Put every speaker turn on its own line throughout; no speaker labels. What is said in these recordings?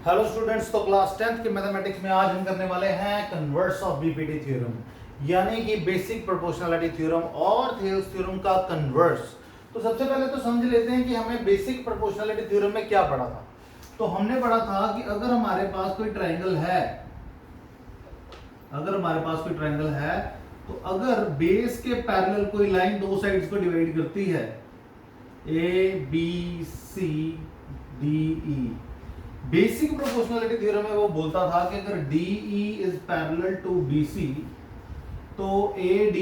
Hello students, तो class 10th के mathematics में आज हम करने वाले हैं कन्वर्स ऑफ बीपीटी थ्योरम, यानी कि बेसिक प्रोपोर्शनलिटी थ्योरम और थेल्स थ्योरम का कन्वर्स। तो सबसे पहले तो समझ लेते हैं कि हमें बेसिक प्रोपोर्शनलिटी थ्योरम में क्या पढ़ा था। तो हमने पढ़ा था कि अगर हमारे पास कोई ट्रायंगल है, तो अगर बेस के पैरेलल कोई लाइन दो साइड्स को डिवाइड करती है, A B C D E, basic proportionality theorem में वो बोलता था कि अगर DE is parallel to BC तो AD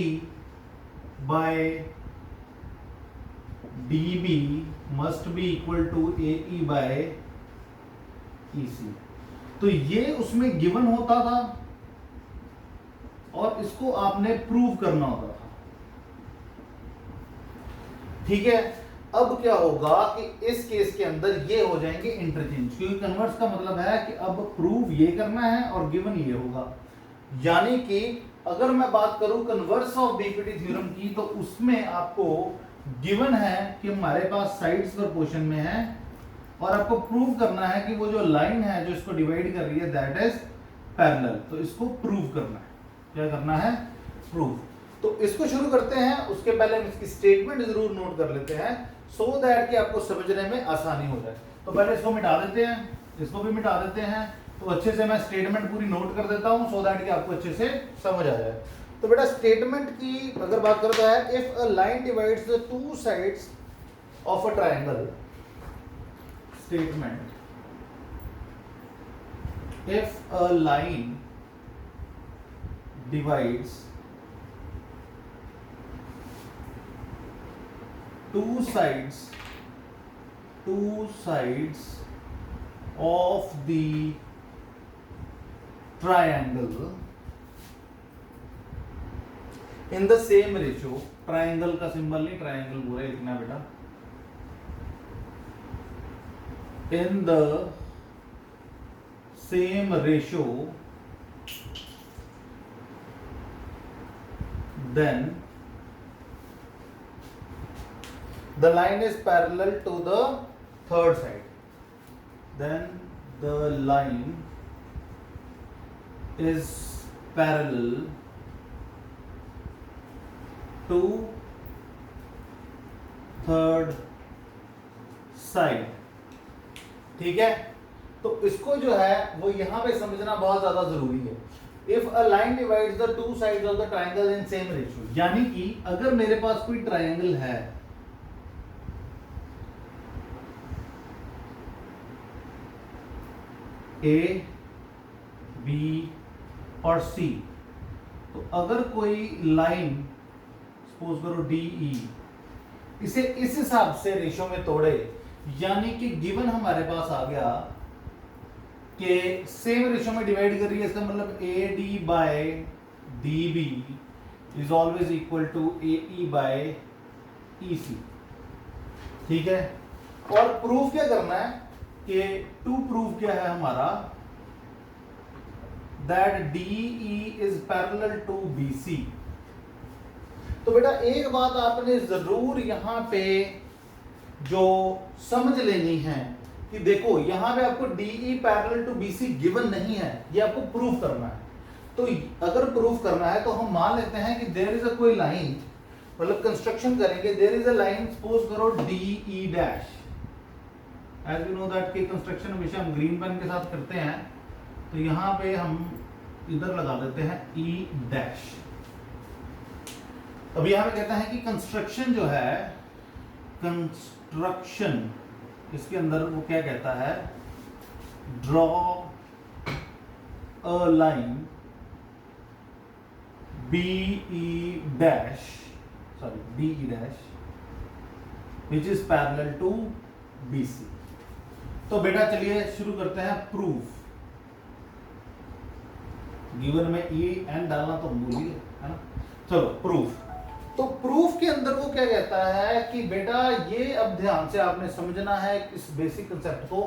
by DB must be equal to AE by EC। तो ये उसमें गिवन होता था और इसको आपने प्रूव करना होता था। ठीक है, अब क्या होगा कि इस केस के अंदर ये हो जाएंगे इंटरचेंज, क्योंकि कन्वर्स का मतलब है कि अब प्रूव ये करना है और गिवन ये होगा। यानी कि अगर मैं बात करूं कन्वर्स ऑफ बीपीटी थ्योरम की, तो उसमें आपको गिवन है कि हमारे पास साइड्स प्रोपोर्शन में है और आपको प्रूव करना है कि वो जो लाइन है जो इसको डिवाइड कर रही है दैट इज पैरेलल। तो इसको प्रूव करना है। क्या करना है? प्रूव। तो इसको शुरू करते हैं, उसके पहले हम इसकी स्टेटमेंट जरूर नोट कर लेते हैं सो दैट कि आपको समझने में आसानी हो जाए। तो पहले इसको मिटा देते हैं, इसको भी मिटा देते हैं। तो अच्छे से मैं स्टेटमेंट पूरी नोट कर देता हूं सो दैट कि आपको अच्छे से समझ आ जाए। तो बेटा स्टेटमेंट की अगर बात करो तो है, if a line divides the two sides of a triangle, statement, if a line divides two sides of the triangle in the same ratio। Triangle का सिंबल नहीं, ट्रायंगल पूरा लिखना बेटा। in the same ratio then the line is parallel to the third side, then the line is parallel to third side। ठीक है, तो इसको जो है वो यहां पे समझना बहुत ज्यादा जरूरी है। If a line divides the two sides of the triangle in same ratio, यानी कि अगर मेरे पास कोई ट्रायंगल है, ए बी और सी, तो अगर कोई लाइन सपोज करो DE, इसे इस हिसाब से रेशियो में तोड़े, यानी कि गिवन हमारे पास आ गया कि सेम रेशियो में डिवाइड कर रही है, इसका मतलब AD by DB is always equal to AE by EC। ठीक है, और प्रूफ क्या करना है कि टू प्रूफ क्या है हमारा, that DE is parallel to BC। तो बेटा एक बात आपने जरूर यहां पे जो समझ लेनी है कि देखो यहां पे आपको DE parallel to BC given नहीं है, ये आपको प्रूफ करना है। तो अगर प्रूफ करना है तो हम मान लेते हैं कि देयर इज अ कोई लाइन, मतलब कंस्ट्रक्शन करेंगे, there is a line suppose करो DE dash. As you know that कि कंस्ट्रक्शन हमेशा हम ग्रीन पेन के साथ करते हैं, तो यहां पे हम इधर लगा देते हैं E डैश। अब यहां पे कहता है कि कंस्ट्रक्शन जो है, कंस्ट्रक्शन इसके अंदर वो क्या कहता है, draw a line BE dash, sorry DE dash which is parallel to BC। तो बेटा चलिए शुरू करते हैं प्रूफ। गिवन में EN डालना तो भूल ही है ना। चलो प्रूफ। तो प्रूफ के अंदर वो क्या कहता है कि बेटा ये अब ध्यान से आपने समझना है इस बेसिक कंसेप्ट को,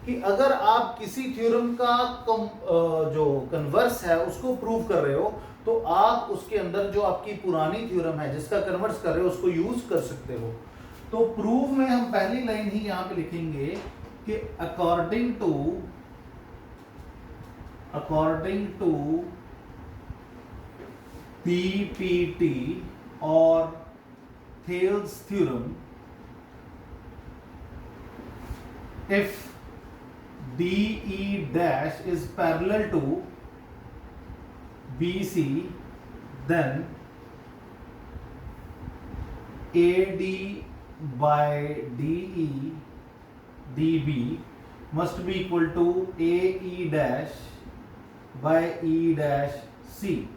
कि अगर आप किसी थ्योरम का जो कन्वर्स है उसको प्रूव कर रहे हो, तो आप उसके अंदर जो आपकी पुरानी थ्योरम है जिसका कन्वर्स कर रहे हो उसको यूज कर सकते हो। तो प्रूफ में हम पहली लाइन ही यहां पे लिखेंगे कि according to according to PPT or Thales theorem, if DE dash is parallel to BC, then AD by DE DB must be equal to AE dash by E dash C।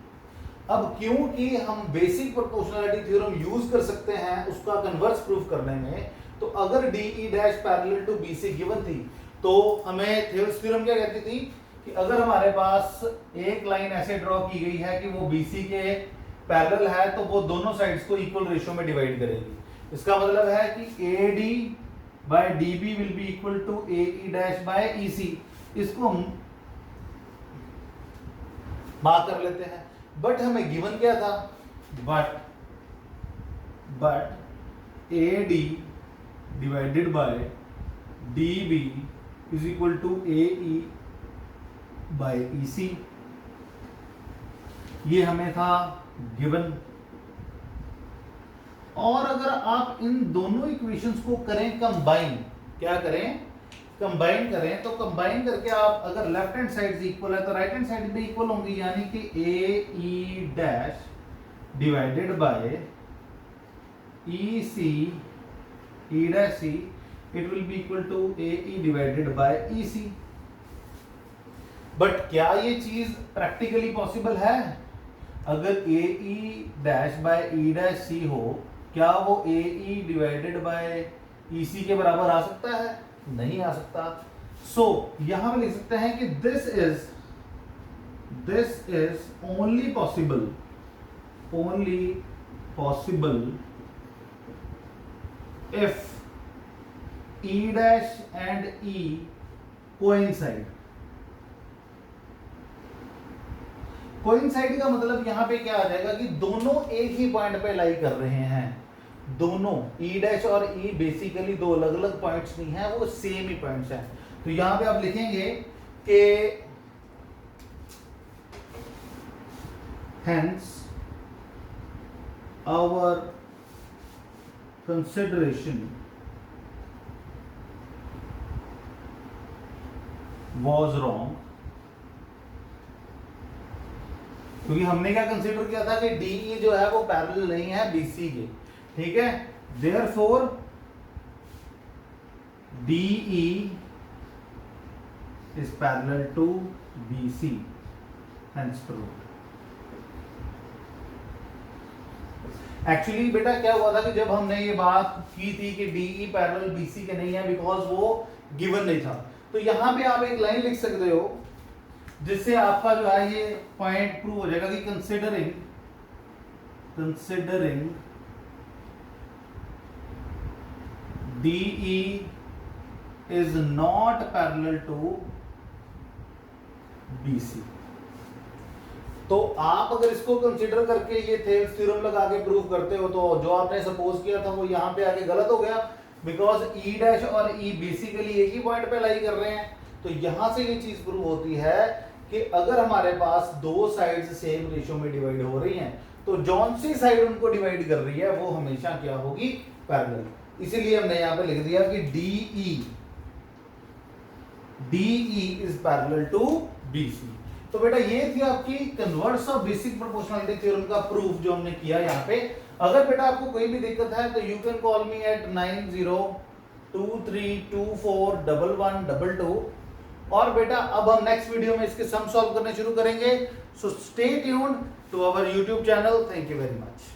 अब क्योंकि हम basic proportionality theorem use कर सकते हैं उसका converse proof करने में, तो अगर DE dash parallel to BC given थी तो हमें थेल्स थ्योरम क्या कहती थी कि अगर हमारे पास एक लाइन ऐसे ड्रॉ की गई है कि वो BC के पैरेलल है तो वो दोनों साइड्स को इक्वल रेशियो में डिवाइड करेगी। इसका मतलब है कि AD by DB will be equal to AE dash by EC। इसको हम बात कर लेते हैं, बट हमें गिवन क्या था, but AD divided by DB is equal to AE by EC, ये हमें था गिवन। और अगर आप इन दोनों इक्वेशंस को करें कंबाइन, क्या करें, कंबाइन करें, तो कंबाइन करके आप अगर लेफ्ट हैंड साइड इक्वल है तो राइट हैंड साइड भी इक्वल होंगी, यानी कि AE dash divided by EC E dash C it will be equal to AE divided by EC। But क्या ये चीज प्रैक्टिकली पॉसिबल है? अगर AE dash by E dash C हो, क्या वो AE डिवाइडेड बाय EC के बराबर आ सकता है? नहीं आ सकता। सो यहां हम लिख सकते हैं कि this is only possible if E dash and E coincide. Coincide का मतलब यहां पे क्या आ जाएगा कि दोनों एक ही पॉइंट पे लाई कर रहे हैं, दोनों E डैश और E बेसिकली दो अलग अलग पॉइंट्स नहीं है, वो सेम ही पॉइंट्स हैं। तो यहां पे आप लिखेंगे कि hence our consideration was wrong, क्योंकि हमने क्या कंसीडर किया था कि DE जो है वो पैरेलल नहीं है BC के, ठीक है। Therefore DE is parallel to BC, hence proved. Actually बेटा क्या हुआ था कि जब हमने ये बात की थी कि DE पैरेलल BC के नहीं है बिकॉज वो गिवन नहीं था, तो यहां पे आप एक लाइन लिख सकते हो जिससे आपका जो है ये पॉइंट प्रूव हो जाएगा कि considering DE is not parallel to BC। तो आप अगर इसको कंसीडर करके ये थेल्स थ्योरम लगा के प्रूव करते हो तो जो आपने सपोज किया था वो यहाँ पे आके गलत हो गया, बिकॉज E डैश और E बेसिकली एक ही पॉइंट पे लाई कर रहे हैं। तो यहां से ये चीज प्रूव होती है कि अगर हमारे पास दो साइड्स सेम रेशियो में डिवाइड हो रही हैं तो जौन सी साइड उनको डिवाइड कर रही है वो हमेशा क्या होगी, पैरेलल। इसीलिए हमने यहां पे लिख दिया कि DE is parallel to BC। तो बेटा ये थी आपकी converse of basic proportionality theorem का प्रूफ जो हमने किया यहाँ पे। अगर बेटा आपको कोई भी दिक्कत है तो you can call me at 9023241122। और बेटा अब हम नेक्स्ट वीडियो में इसके सम सॉल्व करने शुरू करेंगे। So stay tuned to our YouTube channel. Thank you very much.